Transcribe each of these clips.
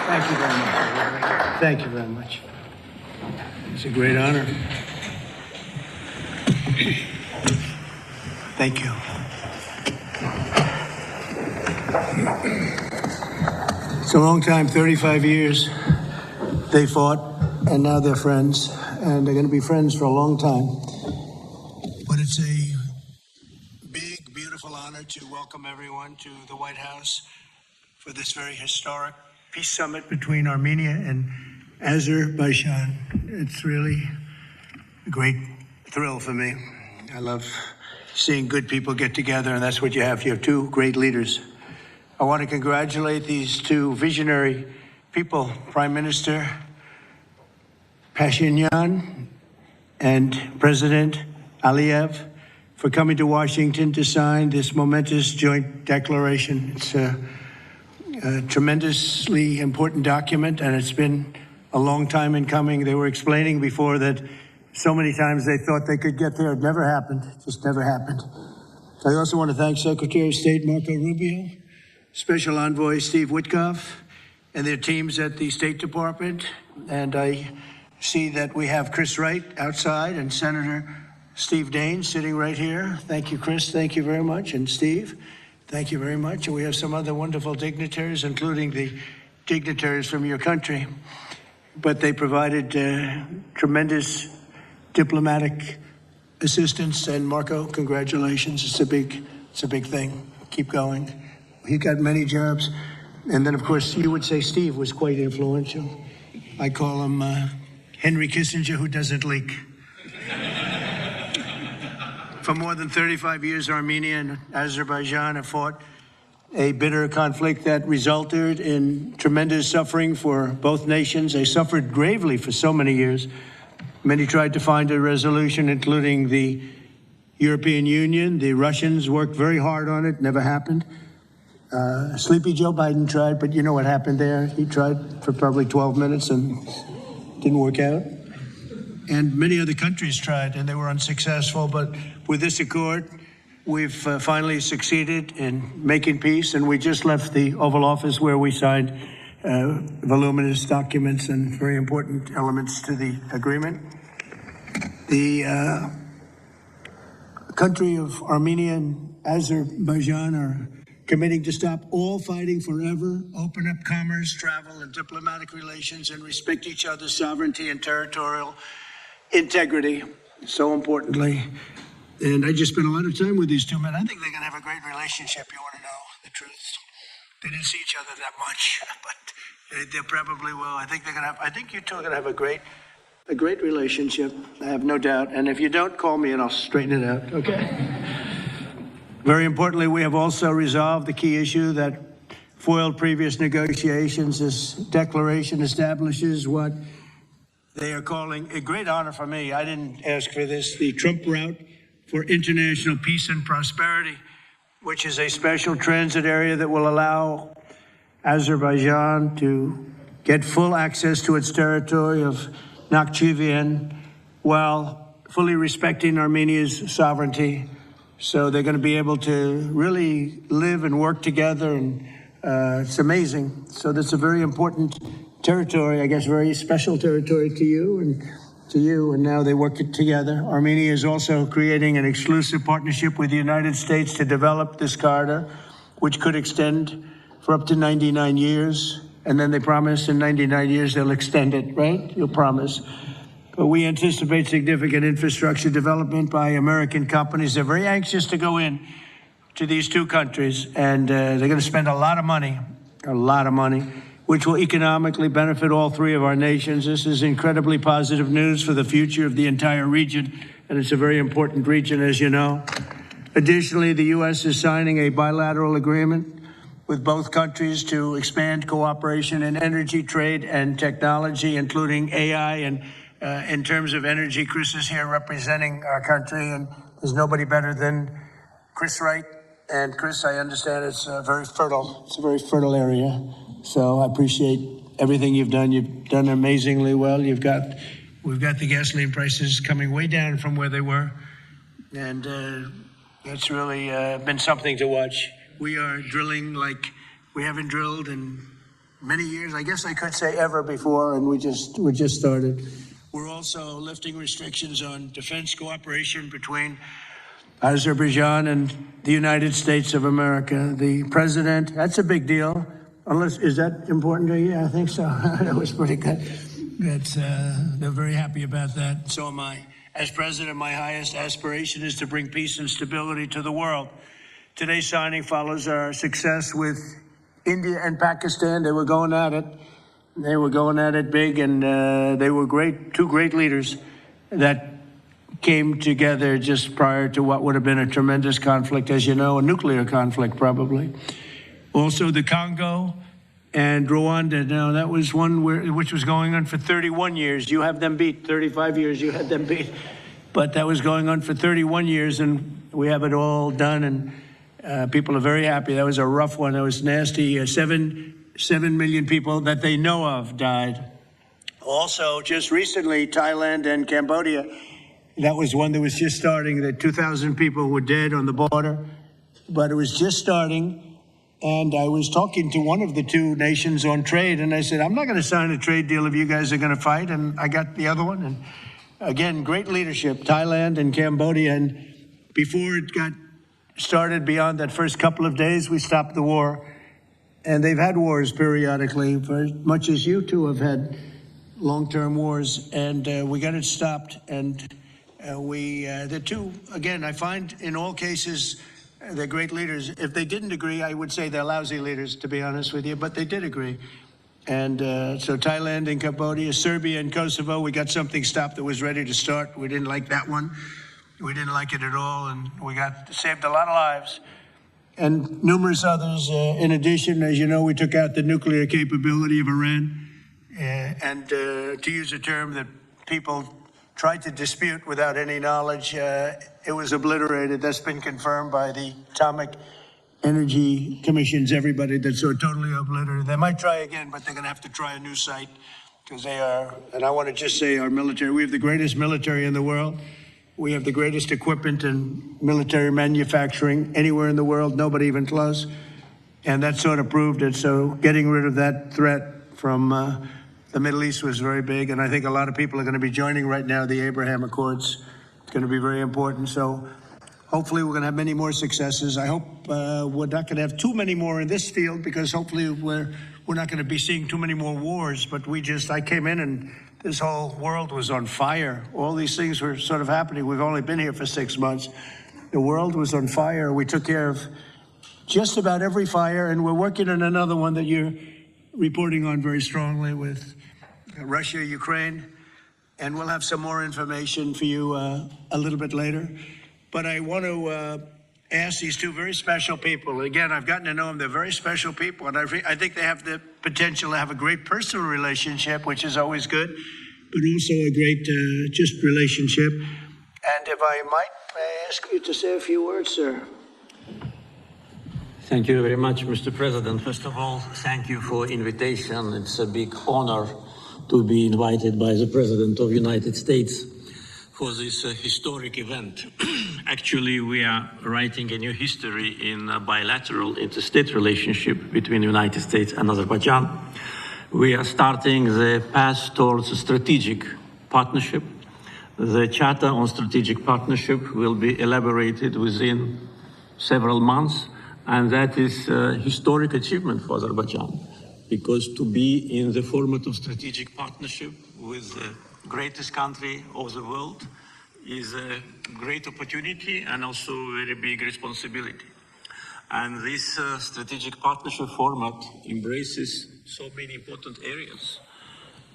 Thank you very much. Thank you very much. It's a great honor. Thank you. It's a long time, 35 years they fought, and now they're friends, and they're going to be friends for a long time. But it's a big, beautiful honor to welcome everyone to the White House for this very historic peace summit between Armenia and Azerbaijan. It's really a great thrill for me. I love seeing good people get together, and that's what you have. You have two great leaders. I want to congratulate these two visionary people, Prime Minister Pashinyan and President Aliyev, for coming to Washington to sign this momentous joint declaration. It's a tremendously important document, and it's been a long time in coming. They were explaining before that so many times they thought they could get there. It never happened. It just never happened. I also want to thank Secretary of State Marco Rubio, Special Envoy Steve Witkoff, and their teams at the State Department. And I see that we have Chris Wright outside and Senator Steve Daines sitting right here. Thank you, Chris. Thank you very much. And Steve, thank you very much. And we have some other wonderful dignitaries, including the dignitaries from your country. But they provided tremendous diplomatic assistance. And Marco, congratulations. It's a big thing. Keep going. He got many jobs. And then, of course, you would say Steve was quite influential. I call him Henry Kissinger, who doesn't leak. For more than 35 years, Armenia and Azerbaijan have fought a bitter conflict that resulted in tremendous suffering for both nations. They suffered gravely for so many years. Many tried to find a resolution, including the European Union. The Russians worked very hard on it, never happened. Sleepy Joe Biden tried, but you know what happened there. He tried for probably 12 minutes and didn't work out. And many other countries tried, and they were unsuccessful. But with this accord, we've finally succeeded in making peace, and we just left the Oval Office where we signed voluminous documents and very important elements to the agreement. The country of Armenia and Azerbaijan are committing to stop all fighting forever, open up commerce, travel, and diplomatic relations, and respect each other's sovereignty and territorial integrity, so importantly. And I just spent a lot of time with these two men. I think they're going to have a great relationship. You want to know the truth? They didn't see each other that much, but they probably will. I think you two are going to have a great relationship. I have no doubt. And if you don't, call me and I'll straighten it out, okay? Very importantly, we have also resolved the key issue that foiled previous negotiations. This declaration establishes what they are calling a great honor for me. I didn't ask for this, the Trump route for international peace and prosperity, which is a special transit area that will allow Azerbaijan to get full access to its territory of Nakhchivan while fully respecting Armenia's sovereignty. So they're going to be able to really live and work together, and it's amazing. So that's a very important territory, I guess, very special territory to you, and now they work it together. Armenia is also creating an exclusive partnership with the United States to develop this corridor, which could extend for up to 99 years. And then they promise in 99 years they'll extend it, right? You'll promise. But we anticipate significant infrastructure development by American companies. They're very anxious to go in to these two countries, and they're going to spend a lot of money, which will economically benefit all three of our nations. This is incredibly positive news for the future of the entire region, and it's a very important region, as you know. Additionally, the U.S. is signing a bilateral agreement with both countries to expand cooperation in energy, trade, and technology, including AI. And in terms of energy, Chris is here representing our country, and there's nobody better than Chris Wright. And Chris, I understand it's very fertile. It's a very fertile area. So I appreciate everything you've done. You've done amazingly well. We've got the gasoline prices coming way down from where they were, and it's really been something to watch. We are drilling like we haven't drilled in many years, I guess I could say ever before, and we just started. We're also lifting restrictions on defense cooperation between Azerbaijan and the United States of America. The president, that's a big deal. Unless, is that important to you? Yeah, I think so. That was pretty good. They're very happy about that. So am I. As president, my highest aspiration is to bring peace and stability to the world. Today's signing follows our success with India and Pakistan. They were going at it. They were going at it big, and they were great, two great leaders that came together just prior to what would have been a tremendous conflict, as you know, a nuclear conflict probably. Also the Congo and Rwanda. Now that was one which was going on for 31 years. You have them beat, 35 years you had them beat. But that was going on for 31 years, and we have it all done, and people are very happy. That was a rough one. That was nasty. 7 million people that they know of died. Also, just recently, Thailand and Cambodia, that was one that was just starting. That 2,000 people were dead on the border, but it was just starting. And I was talking to one of the two nations on trade, and I said, I'm not going to sign a trade deal if you guys are going to fight. And I got the other one. And again, great leadership, Thailand and Cambodia. And before it got started, beyond that first couple of days, we stopped the war. And they've had wars periodically, for as much as you two have had long-term wars. And we got it stopped. And the two, again, I find in all cases, they're great leaders. If they didn't agree, I would say they're lousy leaders, to be honest with you, but they did agree. And so Thailand and Cambodia, Serbia and Kosovo, we got something stopped that was ready to start. We didn't like that one. We didn't like it at all, and we saved a lot of lives. And numerous others. In addition, as you know, we took out the nuclear capability of Iran. And to use a term that people tried to dispute without any knowledge, it was obliterated. That's been confirmed by the Atomic Energy Commissions, everybody, that's so totally obliterated. They might try again, but they're going to have to try a new site, because they are, and I want to just say our military, we have the greatest military in the world. We have the greatest equipment and military manufacturing anywhere in the world, nobody even close. And that sort of proved it. So getting rid of that threat from the Middle East was very big. And I think a lot of people are going to be joining right now the Abraham Accords. It's going to be very important. So hopefully we're going to have many more successes. I hope we're not going to have too many more in this field, because hopefully we're not going to be seeing too many more wars. But I came in and this whole world was on fire. All these things were sort of happening. We've only been here for 6 months. The world was on fire. We took care of just about every fire, and we're working on another one that you're reporting on very strongly with Russia, Ukraine, and we'll have some more information for you a little bit later. But I want to ask these two very special people. Again, I've gotten to know them. They're very special people, and I think they have the potential to have a great personal relationship, which is always good, but also a great just relationship. And if I might, may I ask you to say a few words, sir? Thank you very much, Mr. President. First of all, thank you for invitation. It's a big honor to be invited by the President of the United States for this historic event. Actually, we are writing a new history in a bilateral interstate relationship between the United States and Azerbaijan. We are starting the path towards a strategic partnership. The Charter on Strategic Partnership will be elaborated within several months, and that is a historic achievement for Azerbaijan, because to be in the format of strategic partnership with the greatest country of the world is a great opportunity and also a very big responsibility. And this strategic partnership format embraces so many important areas: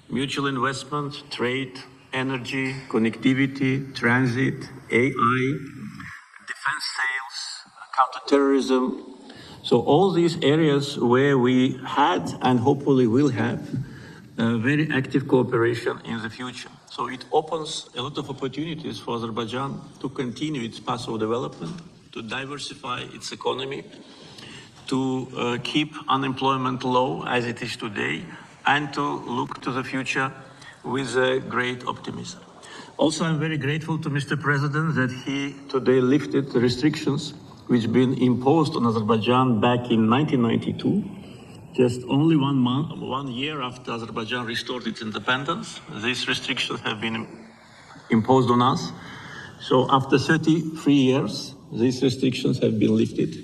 mutual investment, trade, energy, connectivity, transit, AI, defense sales, counterterrorism. So all these areas where we had and hopefully will have very active cooperation in the future. So it opens a lot of opportunities for Azerbaijan to continue its path of development, to diversify its economy, to keep unemployment low as it is today, and to look to the future with great optimism. Also, I'm very grateful to Mr. President that he today lifted the restrictions which have been imposed on Azerbaijan back in 1992, just only 1 year after Azerbaijan restored its independence. These restrictions have been imposed on us. So after 33 years, these restrictions have been lifted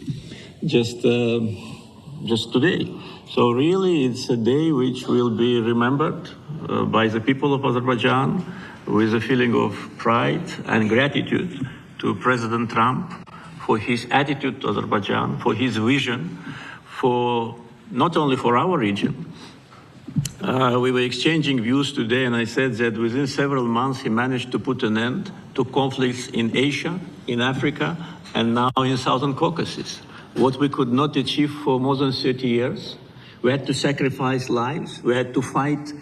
just today. So really, it's a day which will be remembered by the people of Azerbaijan with a feeling of pride and gratitude to President Trump for his attitude to Azerbaijan, for his vision, for not only for our region. We were exchanging views today, and I said that within several months he managed to put an end to conflicts in Asia, in Africa, and now in Southern Caucasus. What we could not achieve for more than 30 years. We had to sacrifice lives. We had to fight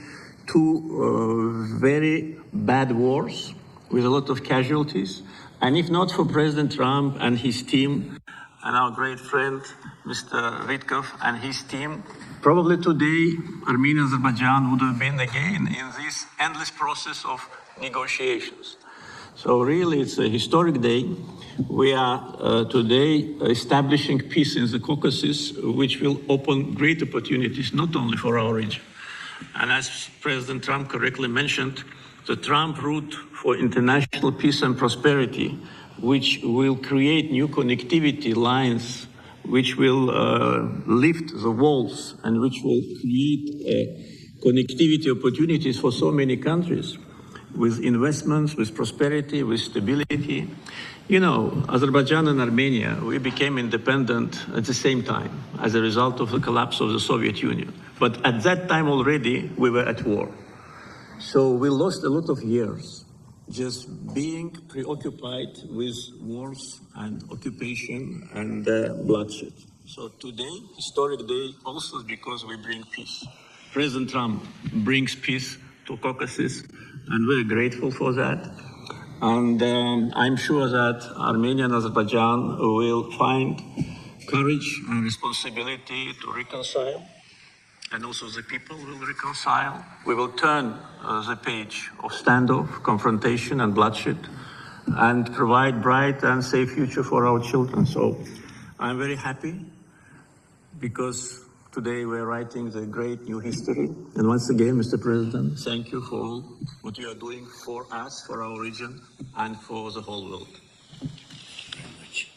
two very bad wars with a lot of casualties. And if not for President Trump and his team, and our great friend, Mr. Ritkov and his team, probably today, Armenia and Azerbaijan would have been again in this endless process of negotiations. So really, it's a historic day. We are today establishing peace in the Caucasus, which will open great opportunities, not only for our region. And as President Trump correctly mentioned, the Trump route for international peace and prosperity, which will create new connectivity lines, which will lift the walls and which will create connectivity opportunities for so many countries with investments, with prosperity, with stability. You know, Azerbaijan and Armenia, we became independent at the same time as a result of the collapse of the Soviet Union. But at that time already, we were at war. So we lost a lot of years just being preoccupied with wars and occupation and bloodshed. So today, historic day, also because we bring peace. President Trump brings peace to Caucasus, and we're grateful for that. And I'm sure that Armenia and Azerbaijan will find courage and responsibility to reconcile, and also the people will reconcile. We will turn the page of standoff, confrontation, and bloodshed, and provide bright and safe future for our children. So I'm very happy because today we're writing the great new history. And once again, Mr. President, thank you for all what you are doing for us, for our region, and for the whole world. Thank you very much.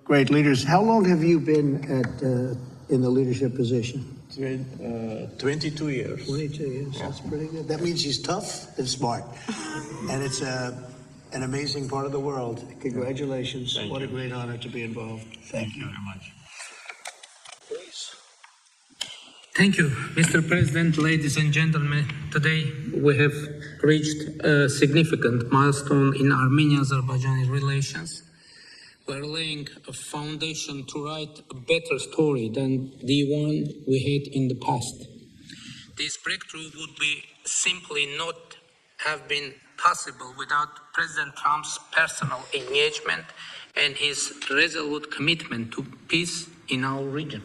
Great leaders. How long have you been in the leadership position? 22 years. 22 years. Yeah. That's pretty good. That means he's tough and smart. And it's an amazing part of the world. Congratulations. Thank what you. A great honor to be involved. Thank you very much. Please. Thank you, Mr. President, ladies and gentlemen. Today we have reached a significant milestone in Armenia-Azerbaijani relations. We're laying a foundation to write a better story than the one we had in the past. This breakthrough would be simply not have been possible without President Trump's personal engagement and his resolute commitment to peace in our region.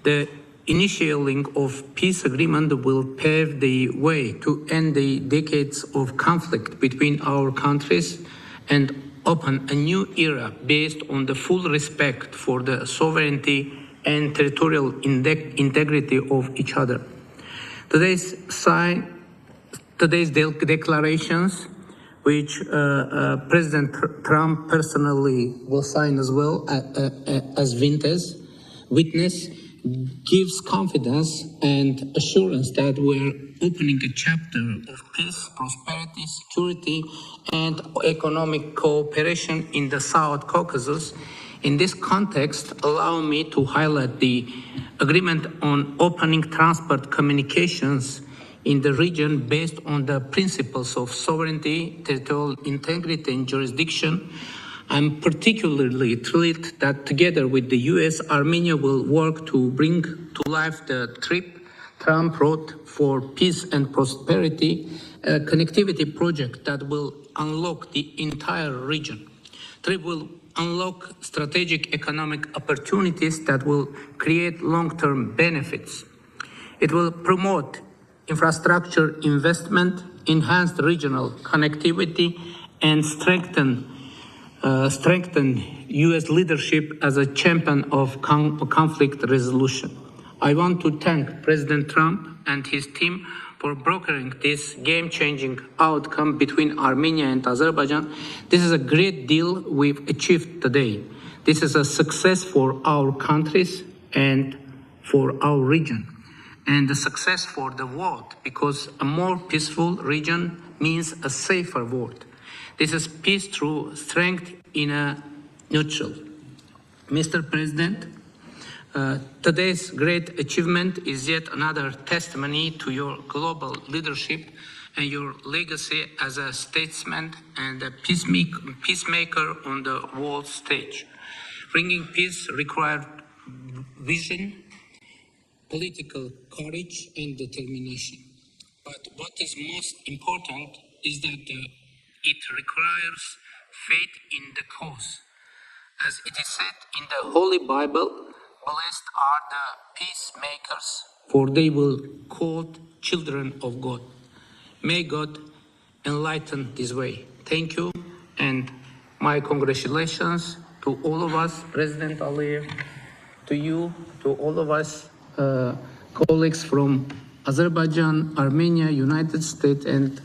The initiating of peace agreement will pave the way to end the decades of conflict between our countries and open a new era based on the full respect for the sovereignty and territorial integrity of each other. Today's declarations, which President Trump personally will sign as well as witness, gives confidence and assurance that we're opening a chapter of peace, prosperity, security, and economic cooperation in the South Caucasus. In this context, allow me to highlight the agreement on opening transport communications in the region based on the principles of sovereignty, territorial integrity, and jurisdiction. I'm particularly thrilled that together with the US, Armenia will work to bring to life the Trump wrote for peace and prosperity, a connectivity project that will unlock the entire region. TRIP will unlock strategic economic opportunities that will create long-term benefits. It will promote infrastructure investment, enhance regional connectivity, and strengthen U.S. leadership as a champion of conflict resolution. I want to thank President Trump and his team for brokering this game-changing outcome between Armenia and Azerbaijan. This is a great deal we've achieved today. This is a success for our countries and for our region, and a success for the world, because a more peaceful region means a safer world. This is peace through strength in a nutshell. Mr. President, today's great achievement is yet another testimony to your global leadership and your legacy as a statesman and a peacemaker on the world stage. Bringing peace required vision, political courage, and determination. But what is most important is that it requires faith in the cause. As it is said in the Holy Bible, blessed are the peacemakers, for they will be called children of God. May God enlighten this way. Thank you, and my congratulations to all of us, President Aliyev, to you, to all of us, colleagues from Azerbaijan, Armenia, United States, and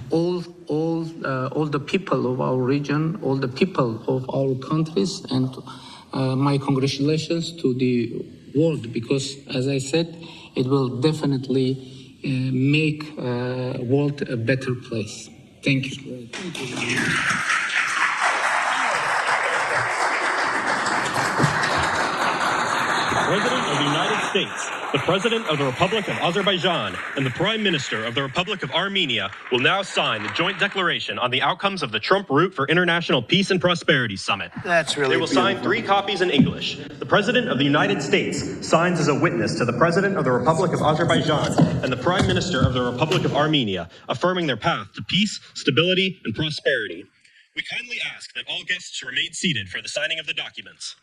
all the people of our region, all the people of our countries, and my congratulations to the world, because, as I said, it will definitely make the world a better place. Thank you. President of the United States, the President of the Republic of Azerbaijan, and the Prime Minister of the Republic of Armenia will now sign the joint declaration on the outcomes of the Trump Route for International Peace and Prosperity Summit. That's really They will sign 3 copies in English. The President of the United States signs as a witness to the President of the Republic of Azerbaijan and the Prime Minister of the Republic of Armenia, affirming their path to peace, stability, and prosperity. We kindly ask that all guests remain seated for the signing of the documents.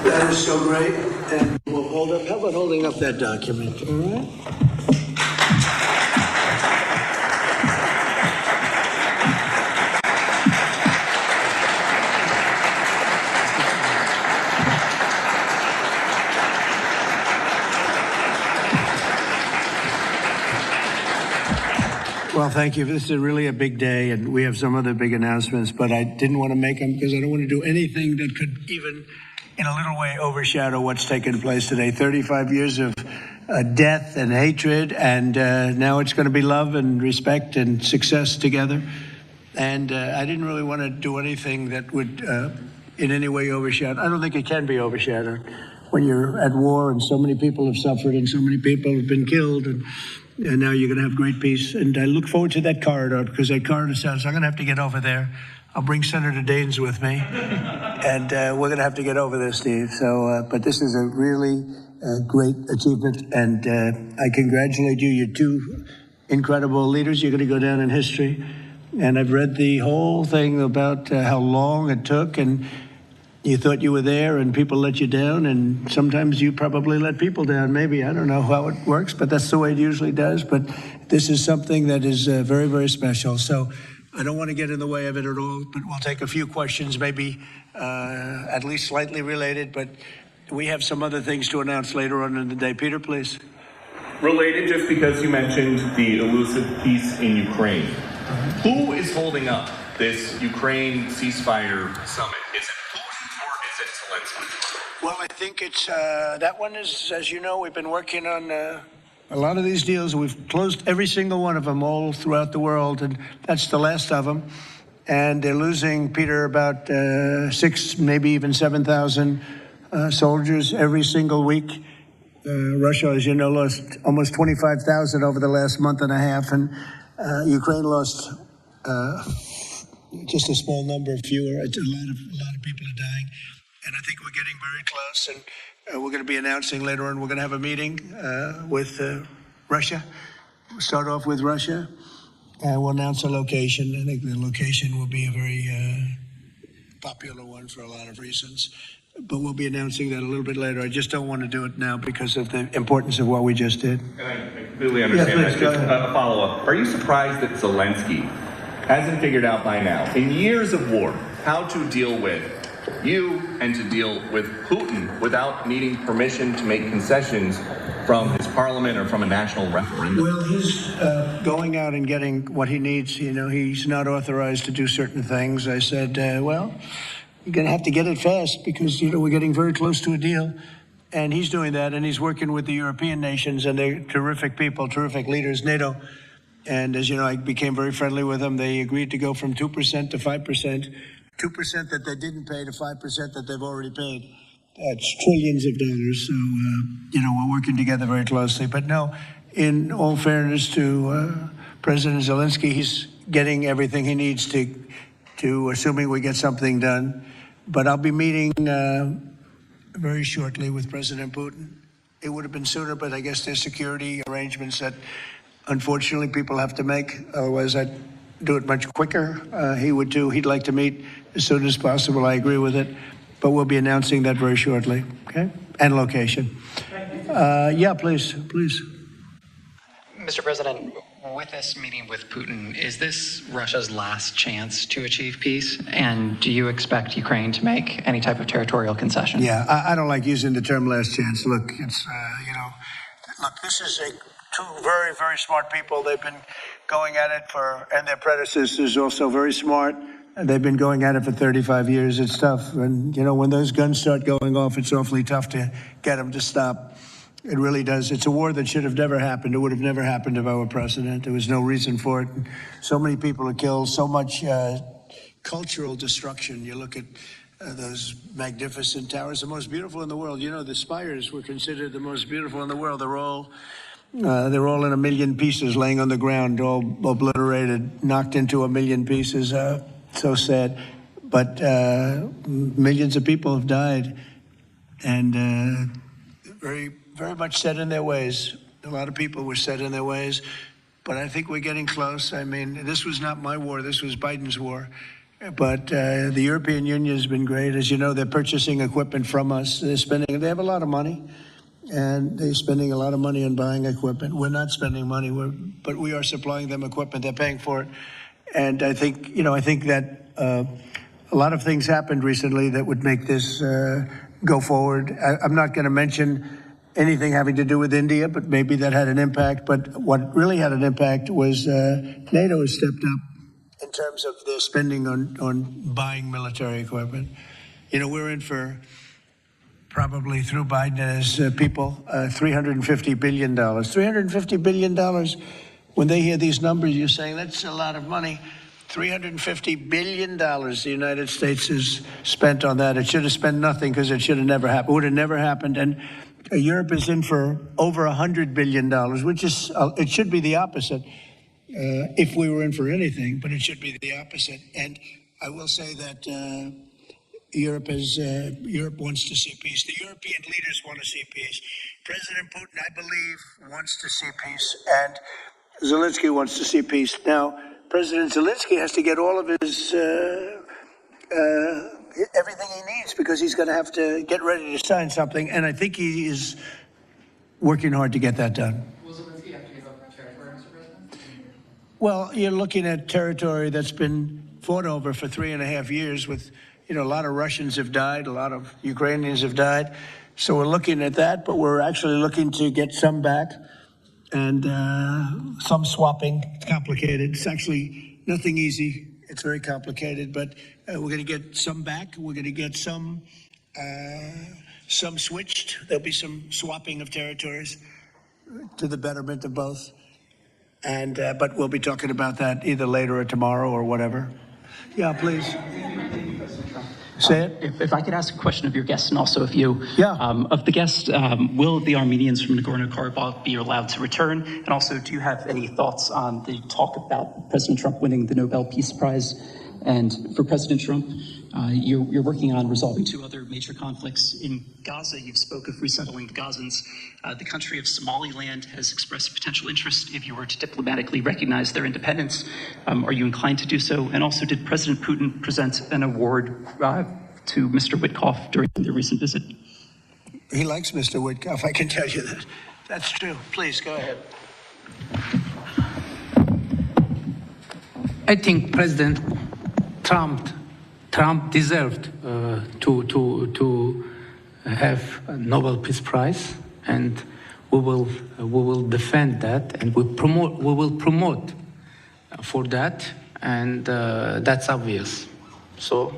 That is so great, and we'll hold up. How about holding up that document? All right. Well, thank you. This is really a big day, and we have some other big announcements, but I didn't want to make them because I don't want to do anything that could even, in a little way, overshadow what's taken place today. 35 years of death and hatred, and now it's going to be love and respect and success together. And I didn't really want to do anything that would in any way overshadow. I don't think it can be overshadowed when you're at war and so many people have suffered and so many people have been killed, and now you're going to have great peace. And I look forward to that corridor, because that corridor sounds, I'm going to have to get over there. I'll bring Senator Daines with me, and we're going to have to get over there, Steve. So, but this is a really great achievement, and I congratulate you. You're 2 incredible leaders. You're going to go down in history. And I've read the whole thing about how long it took, and you thought you were there and people let you down, and sometimes you probably let people down. Maybe, I don't know how it works, but that's the way it usually does. But this is something that is very, very special. So I don't want to get in the way of it at all, but we'll take a few questions, maybe at least slightly related, but we have some other things to announce later on in the day. Peter, please. Related, just because you mentioned the elusive peace in Ukraine. Who is holding up this Ukraine ceasefire summit? Is it Putin or is it Zelensky? Well, I think it's, that one is, as you know, we've been working on A lot of these deals, we've closed every single one of them all throughout the world, and that's the last of them. And they're losing, Peter, about 6, maybe even 7,000 soldiers every single week. Russia, as you know, lost almost 25,000 over the last month and a half, and Ukraine lost just a small number, fewer. A lot of people are dying, and I think we're getting very close. And we're going to be announcing later on. We're going to have a meeting with Russia. We'll start off with Russia, and we'll announce a location. I think the location will be a very popular one for a lot of reasons. But we'll be announcing that a little bit later. I just don't want to do it now because of the importance of what we just did. And I completely understand that. Just a follow-up. Are you surprised that Zelensky hasn't figured out by now, in years of war, how to deal with you and to deal with Putin without needing permission to make concessions from his parliament or from a national referendum? Well, he's going out and getting what he needs. You know, he's not authorized to do certain things. I said, well, you're going to have to get it fast because, you know, we're getting very close to a deal. And he's doing that, and he's working with the European nations, and they're terrific people, terrific leaders, NATO. And as you know, I became very friendly with them. They agreed to go from 2% to 5%, 2% that they didn't pay to 5% that they've already paid. That's trillions of dollars. So, you know, we're working together very closely. But no, in all fairness to President Zelensky, he's getting everything he needs to assuming we get something done. But I'll be meeting very shortly with President Putin. It would have been sooner, but I guess there's security arrangements that unfortunately people have to make. Otherwise, I'd do it much quicker. He would too. He'd like to meet as soon as possible. I agree with it. But we'll be announcing that very shortly, okay? And location. Yeah, please. Mr. President, with this meeting with Putin, is this Russia's last chance to achieve peace? And do you expect Ukraine to make any type of territorial concession? Yeah, I don't like using the term last chance. Look, it's, this is two very, very smart people. They've been going at it and their predecessors also very smart. They've been going at it for 35 years. It's tough. And, you know, when those guns start going off, it's awfully tough to get them to stop. It really does. It's a war that should have never happened. It would have never happened if I were president. There was no reason for it. So many people are killed, so much cultural destruction. You look at those magnificent towers, the most beautiful in the world. You know, the spires were considered the most beautiful in the world. They're all in a million pieces laying on the ground, all obliterated, knocked into a million pieces. So sad. But millions of people have died, and very, very much set in their ways. A lot of people were set in their ways, but I think we're getting close. I mean, this was not my war. This was Biden's war. But the European Union has been great. As you know, they're purchasing equipment from us. They have a lot of money, and they're spending a lot of money on buying equipment. We're not spending money, but we are supplying them equipment. They're paying for it. And I think that a lot of things happened recently that would make this go forward. I'm not going to mention anything having to do with India, but maybe that had an impact. But what really had an impact was NATO has stepped up in terms of their spending on buying military equipment. You know, we're in for probably through Biden as people, $350 billion. $350 billion. When they hear these numbers, you're saying that's a lot of money. $350 billion the United States has spent on that. It should have spent nothing because it should have never happened. It would have never happened. And Europe is in for over $100 billion, which is, it should be the opposite if we were in for anything, but it should be the opposite. And I will say that Europe wants to see peace. The European leaders want to see peace. President Putin, I believe, wants to see peace. And Zelensky wants to see peace. Now, President Zelensky has to get all of his everything he needs because he's going to have to get ready to sign something, and I think he is working hard to get that done. Will Zelensky have to give up territory, Mr. President? Well, you're looking at territory that's been fought over for 3.5 years with, you know, a lot of Russians have died, a lot of Ukrainians have died. So we're looking at that, but we're actually looking to get some back. And some swapping. It's complicated. It's actually nothing easy. It's very complicated, but we're going to get some back. We're going to get some switched. There'll be some swapping of territories. to the betterment of both. And but we'll be talking about that either later or tomorrow or whatever. Yeah, please. Say it. If I could ask a question of your guests and also of you. Yeah. Of the guests, will the Armenians from Nagorno-Karabakh be allowed to return? And also, do you have any thoughts on the talk about President Trump winning the Nobel Peace Prize? And for President Trump, you're working on resolving 2 other major conflicts. In Gaza, you've spoke of resettling the Gazans. The country of Somaliland has expressed potential interest if you were to diplomatically recognize their independence. Are you inclined to do so? And also, did President Putin present an award to Mr. Witkoff during their recent visit? He likes Mr. Witkoff, I can tell you that. That's true. Please, go ahead. I think President Trump deserved to have a Nobel Peace Prize, and we will defend that, and we will promote for that, and that's obvious. So,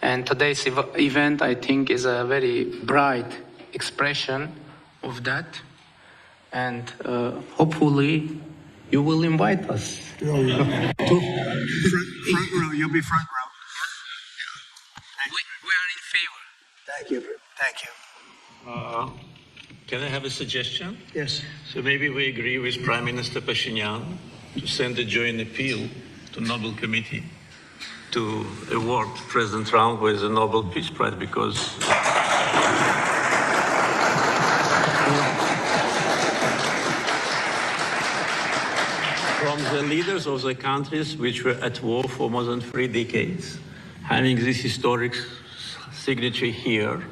and today's event, I think, is a very bright expression of that, and hopefully you will invite us. Front row, you'll be front row. We are in favor. Thank you. Thank you. Can I have a suggestion? Yes. So maybe we agree with Prime Minister Pashinyan to send a joint appeal to Nobel Committee to award President Trump with the Nobel Peace Prize, because from the leaders of the countries which were at war for more than 3 decades, having this historic signature here,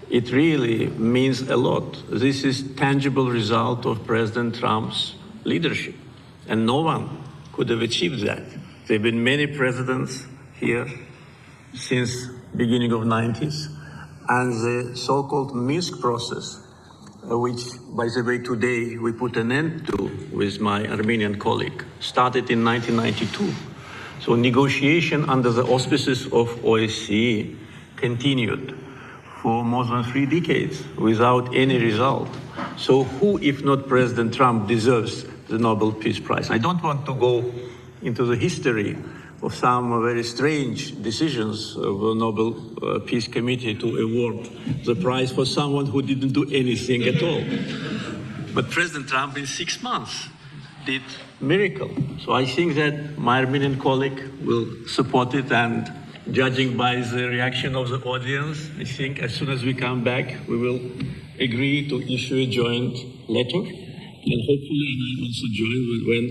it really means a lot. This is tangible result of President Trump's leadership, and no one could have achieved that. There have been many presidents here since beginning of 90s, and the so-called Minsk process, which, by the way, today we put an end to with my Armenian colleague, started in 1992. So negotiation under the auspices of OSCE continued for more than 3 decades without any result. So who, if not President Trump, deserves the Nobel Peace Prize? I don't want to go into the history of some very strange decisions of the Nobel Peace Committee to award the prize for someone who didn't do anything at all. But President Trump in 6 months did miracle. So I think that my Armenian colleague will support it, and judging by the reaction of the audience, I think as soon as we come back, we will agree to issue a joint letter, and hopefully I will also join when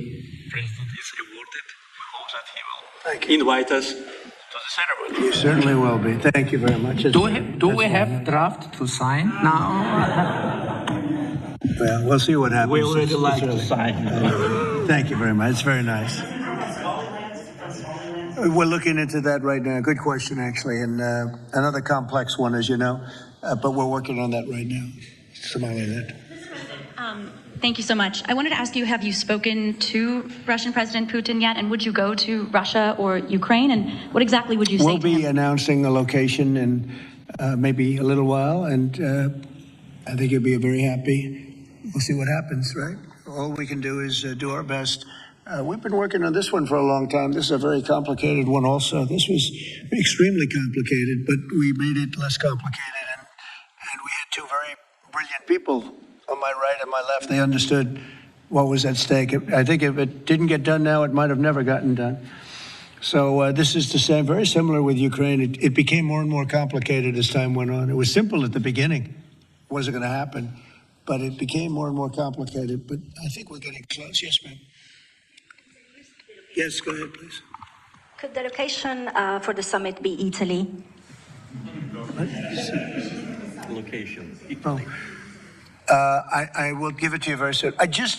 President is awarded. We hope that he will invite us to the ceremony. You certainly will be. Thank you very much. Do we have draft to sign now? Well, we'll see what happens. We already like to sign. Thank you very much. It's very nice. We're looking into that right now. Good question, actually, and another complex one, as you know, but we're working on that right now. Somaliland. Thank you so much. I wanted to ask you, have you spoken to Russian President Putin yet? And would you go to Russia or Ukraine? And what exactly would you say to him? We'll be announcing a location in maybe a little while, and I think you'll be very happy. We'll see what happens, right? All we can do is do our best. We've been working on this one for a long time. This is a very complicated one also. This was extremely complicated, but we made it less complicated. And we had 2 very brilliant people on my right and my left. They understood what was at stake. I think if it didn't get done now, it might have never gotten done. So this is the same, very similar with Ukraine. It became more and more complicated as time went on. It was simple at the beginning. It wasn't going to happen. But it became more and more complicated. But I think we're getting close. Yes, ma'am. Yes, go ahead, please. Could the location for the summit be Italy? Location. Oh. I will give it to you very soon.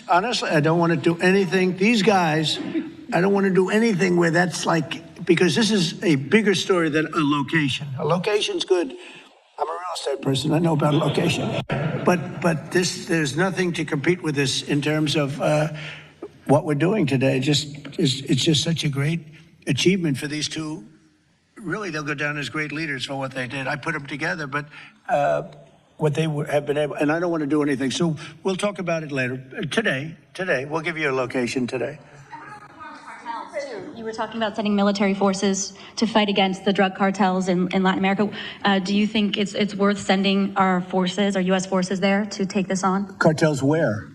Honestly, I don't want to do anything. These guys, I don't want to do anything where that's like, because this is a bigger story than a location. A location's good. I'm a real estate person. I know about a location. But there's nothing to compete with this in terms of what we're doing today. It's just such a great achievement for these 2. Really, they'll go down as great leaders for what they did. I put them together, but what they have been able, and I don't want to do anything. So we'll talk about it later. Today, we'll give you a location today. You were talking about sending military forces to fight against the drug cartels in Latin America. Do you think it's worth sending our forces, our U.S. forces there to take this on? Cartels where?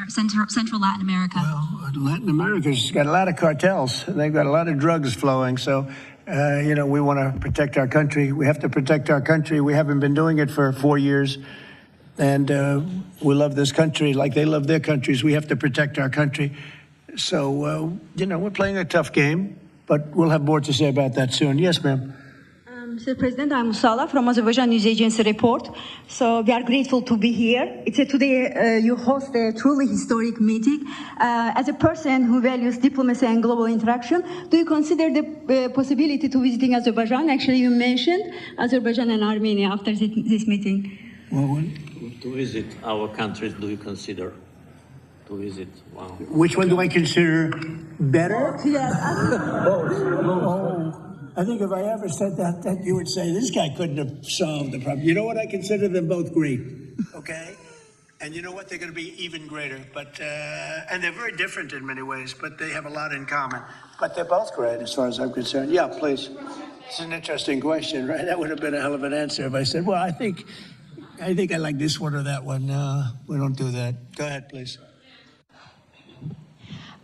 Central Latin America. Well, Latin America's got a lot of cartels. They've got a lot of drugs flowing. So, we want to protect our country. We have to protect our country. We haven't been doing it for 4 years. And we love this country like they love their countries. We have to protect our country. So, we're playing a tough game, but we'll have more to say about that soon. Yes, ma'am. Mr. President, I'm Musala from Azerbaijan News Agency Report. So we are grateful to be here. Today you host a truly historic meeting. As a person who values diplomacy and global interaction, do you consider the possibility to visiting Azerbaijan? Actually, you mentioned Azerbaijan and Armenia after this meeting. Well, to visit our countries, do you consider? To visit, wow. Which one do I consider better? Yes. I think if I ever said that you would say, this guy couldn't have solved the problem. You know what? I consider them both great, okay? And you know what? They're going to be even greater. But and they're very different in many ways, but they have a lot in common. But they're both great as far as I'm concerned. Yeah, please. It's an interesting question, right? That would have been a hell of an answer if I said, well, I think I like this one or that one. No, we don't do that. Go ahead, please.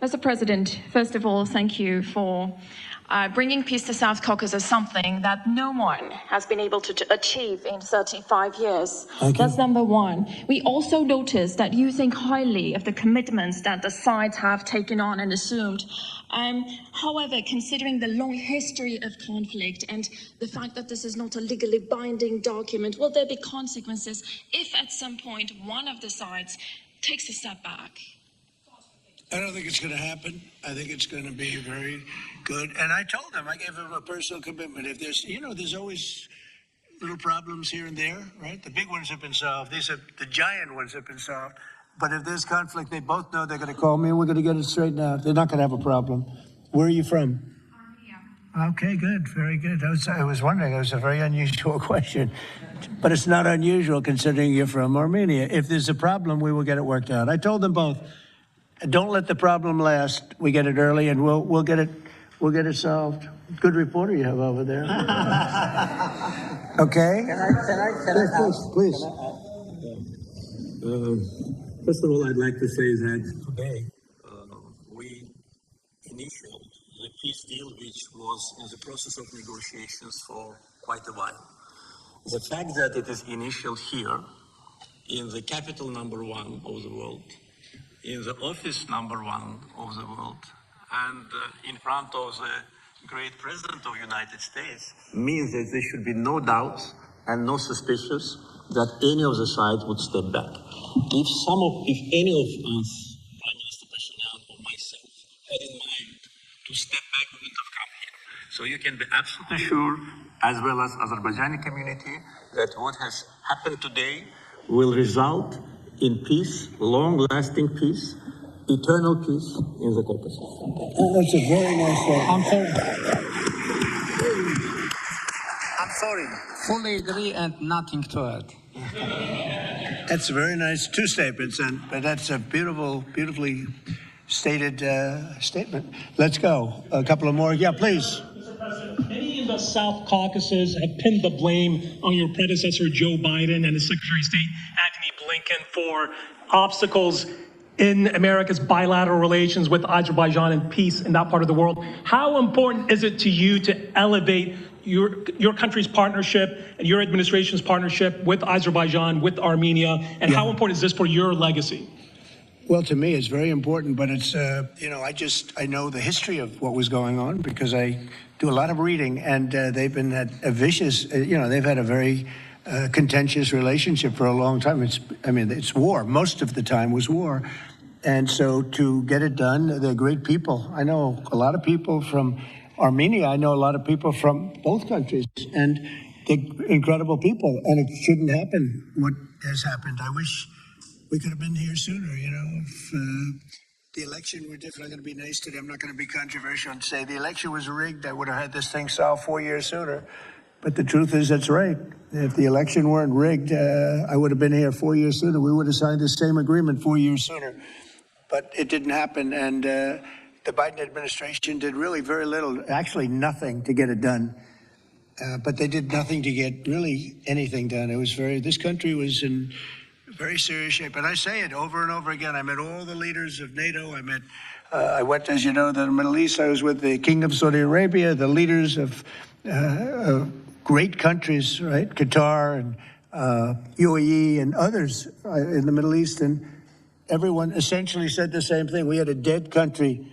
Mr. President, first of all, thank you for bringing peace to South Caucasus, something that no one has been able to achieve in 35 years. That's number one. We also noticed that you think highly of the commitments that the sides have taken on and assumed. However, considering the long history of conflict and the fact that this is not a legally binding document, will there be consequences if at some point one of the sides takes a step back? I don't think it's going to happen. I think it's going to be very good. And I told him, I gave him a personal commitment. If there's always little problems here and there, right? The big ones have been solved. The giant ones have been solved. But if there's conflict, they both know they're going to call me and we're going to get it straightened out. They're not going to have a problem. Where are you from? Armenia. Okay, good. Very good. I was wondering. It was a very unusual question. But it's not unusual considering you're from Armenia. If there's a problem, we will get it worked out. I told them both. Don't let the problem last. We get it early, and we'll get it solved. Good reporter you have over there. Okay. Can I please. First of all, I'd like to say that today we initialed the peace deal, which was in the process of negotiations for quite a while. The fact that it is initialed here, in the capital number one of the world, in the office number one of the world, and in front of the great president of the United States, means that there should be no doubts and no suspicions that any of the sides would step back. If any of us, Prime Minister Pashinyan or myself, had in mind to step back, we wouldn't have come here. So you can be absolutely sure, as well as Azerbaijani community, that what has happened today will result in peace, long-lasting peace, eternal peace in the Caucasus. That's a very nice one. I'm sorry. Fully agree and nothing to add. That's a very nice two statements, but that's a beautifully stated statement. Let's go. A couple of more. Yeah, please. Mr. President, many in the South Caucasus have pinned the blame on your predecessor, Joe Biden, and his Secretary of State, Antony Blinken, for obstacles in America's bilateral relations with Azerbaijan and peace in that part of the world. How important is it to you to elevate your country's partnership and your administration's partnership with Azerbaijan, with Armenia, and how important is this for your legacy? Well, to me, it's very important, but it's, I know the history of what was going on because I do a lot of reading, and they've been at a vicious, they've had a very contentious relationship for a long time. It's war. Most of the time was war. And so to get it done, they're great people. I know a lot of people from Armenia. I know a lot of people from both countries, and they're incredible people, and it shouldn't happen what has happened. I wish we could have been here sooner, if the election were different. I'm going to be nice today. I'm not going to be controversial and say the election was rigged. I would have had this thing solved 4 years sooner. But the truth is, that's right. If the election weren't rigged, I would have been here 4 years sooner. We would have signed the same agreement 4 years sooner. But it didn't happen, and the Biden administration did really very little, actually nothing to get it done. But they did nothing to get really anything done. This country was in very serious shape. And I say it over and over again. I met all the leaders of NATO. I went, as you know, to the Middle East. I was with the King of Saudi Arabia, the leaders of great countries, right? Qatar and UAE and others in the Middle East. And everyone essentially said the same thing. We had a dead country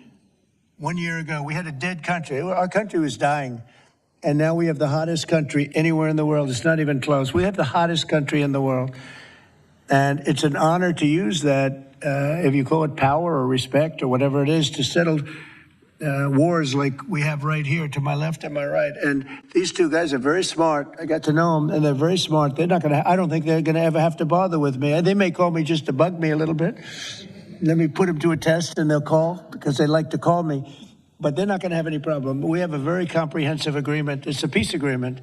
1 year ago. We had a dead country. Our country was dying. And now we have the hottest country anywhere in the world. It's not even close. We have the hottest country in the world. And it's an honor to use that, if you call it power or respect or whatever it is, to settle wars like we have right here to my left and my right. And these two guys are very smart. I got to know them, and they're very smart. They're not going to, I don't think they're going to ever have to bother with me. They may call me just to bug me a little bit. Let me put them to a test, and they'll call because they like to call me. But they're not going to have any problem. We have a very comprehensive agreement. It's a peace agreement.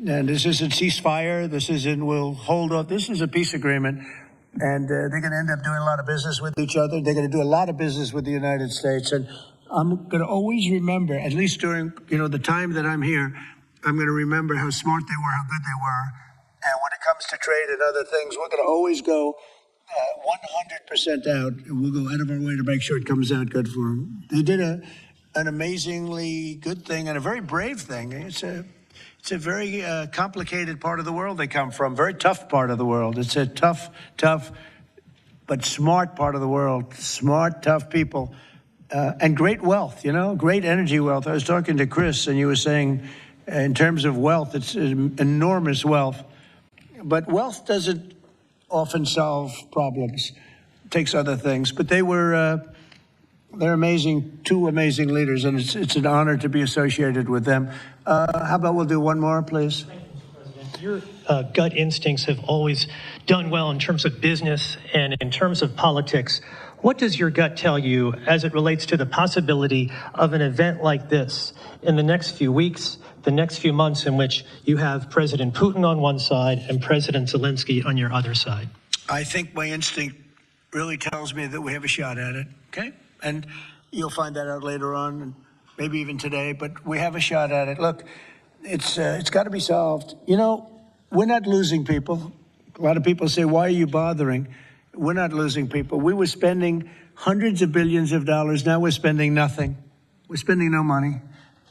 And this isn't ceasefire. This isn't we'll hold off. This is a peace agreement. And they're going to end up doing a lot of business with each other. They're going to do a lot of business with the United States. And I'm going to always remember, at least during the time that I'm here, I'm going to remember how smart they were, how good they were. And when it comes to trade and other things, we're going to always go 100% out. And we'll go out of our way to make sure it comes out good for them. They did an amazingly good thing and a very brave thing. It's a very complicated part of the world they come from, very tough part of the world. It's a tough, but smart part of the world. Smart, tough people, and great wealth, great energy wealth. I was talking to Chris, and you were saying, in terms of wealth, it's enormous wealth. But wealth doesn't often solve problems. It takes other things. But they're amazing, two amazing leaders, and it's an honor to be associated with them. How about we'll do one more, please? Thank you, Mr. President. Your gut instincts have always done well in terms of business and in terms of politics. What does your gut tell you as it relates to the possibility of an event like this in the next few weeks, the next few months, in which you have President Putin on one side and President Zelensky on your other side? I think my instinct really tells me that we have a shot at it, okay? And you'll find that out later on, and maybe even today, but we have a shot at it. Look, it's got to be solved. We're not losing people. A lot of people say, why are you bothering? We're not losing people. We were spending hundreds of billions of dollars. Now we're spending nothing. We're spending no money.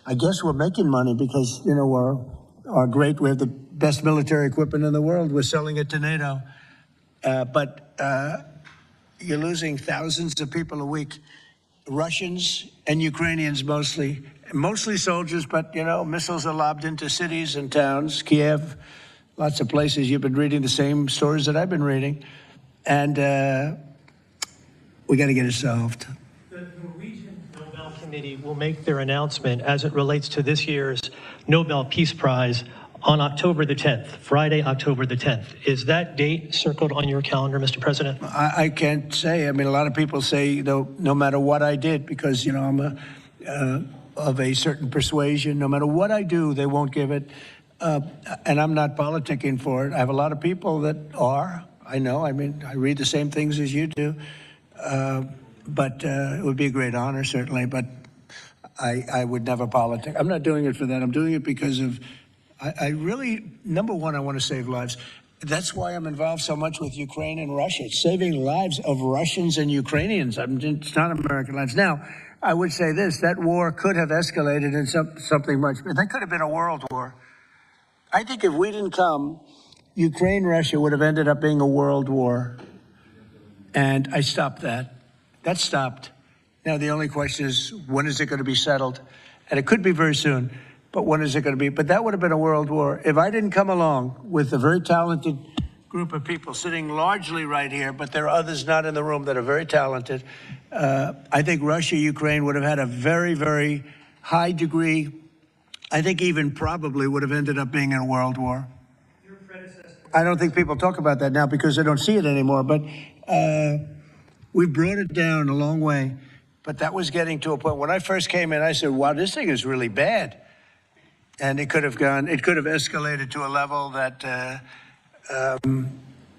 I guess we're making money because, we have the best military equipment in the world. We're selling it to NATO. But you're losing thousands of people a week. Russians and Ukrainians mostly soldiers, but, missiles are lobbed into cities and towns, Kiev, lots of places. You've been reading the same stories that I've been reading. And we got to get it solved. The Norwegian Nobel Committee will make their announcement as it relates to this year's Nobel Peace Prize on October the 10th, Friday, October the 10th. Is that date circled on your calendar, Mr. President? I can't say. I mean, a lot of people say, no matter what I did, because, I'm of a certain persuasion, no matter what I do, they won't give it. And I'm not politicking for it. I have a lot of people that are. I know. I mean, I read the same things as you do. But it would be a great honor, certainly. But I would never politic. I'm not doing it for that. I'm doing it because of, I really, number one, I want to save lives. That's why I'm involved so much with Ukraine and Russia. It's saving lives of Russians and Ukrainians. It's not American lives. Now, I would say this, that war could have escalated in something much, that could have been a world war. I think if we didn't come, Ukraine-Russia would have ended up being a world war. And I stopped that. That stopped. Now, the only question is, when is it going to be settled? And it could be very soon, but when is it going to be? But that would have been a world war. If I didn't come along with a very talented group of people sitting largely right here, but there are others not in the room that are very talented, I think Russia, Ukraine would have had a very, very high degree, I think even probably would have ended up being in a world war. I don't think people talk about that now because they don't see it anymore, but we've brought it down a long way. But that was getting to a point. When I first came in, I said, wow, this thing is really bad. And it could have escalated to a level that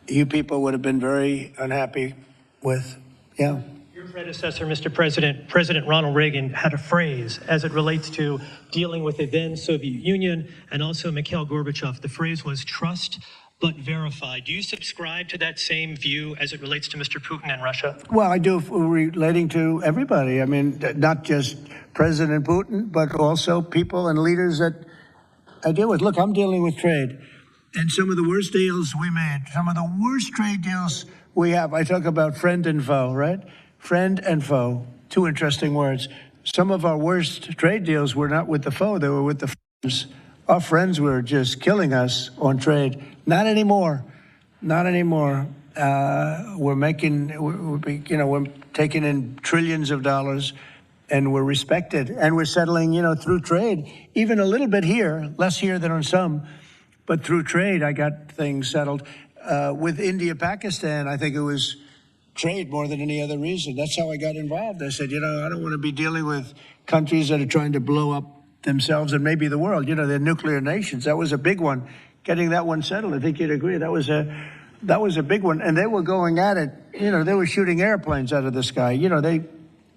you people would have been very unhappy with. Yeah. Your predecessor, Mr. President, President Ronald Reagan, had a phrase as it relates to dealing with the then Soviet Union and also Mikhail Gorbachev. The phrase was trust but verify. Do you subscribe to that same view as it relates to Mr. Putin and Russia? Well, I do, relating to everybody. I mean, not just President Putin, but also people and leaders that I deal with. Look, I'm dealing with trade. And some of the worst deals we made, some of the worst trade deals we have. I talk about friend and foe, right? Friend and foe, two interesting words. Some of our worst trade deals were not with the foe, they were with the friends. Our friends were just killing us on trade. Not anymore. Not anymore. We're taking in trillions of dollars, and we're respected, and we're settling, through trade, even a little bit here, less here than on some, but through trade, I got things settled. With India, Pakistan, I think it was trade more than any other reason. That's how I got involved. I said, I don't want to be dealing with countries that are trying to blow up themselves and maybe the world. They're nuclear nations. That was a big one. Getting that one settled, I think you'd agree. That was a big one. And they were going at it. They were shooting airplanes out of the sky.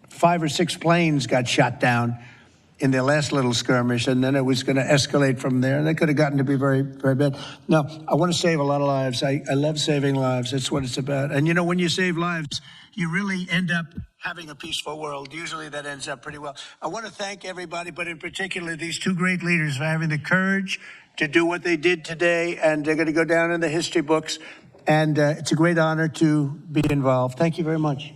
5 or 6 planes got shot down in their last little skirmish, and then it was going to escalate from there. And they could have gotten to be very, very bad. Now, I want to save a lot of lives. I love saving lives. That's what it's about. And when you save lives, you really end up having a peaceful world. Usually that ends up pretty well. I want to thank everybody, but in particular these two great leaders for having the courage to do what they did today, and they're going to go down in the history books. And it's a great honor to be involved. Thank you very much.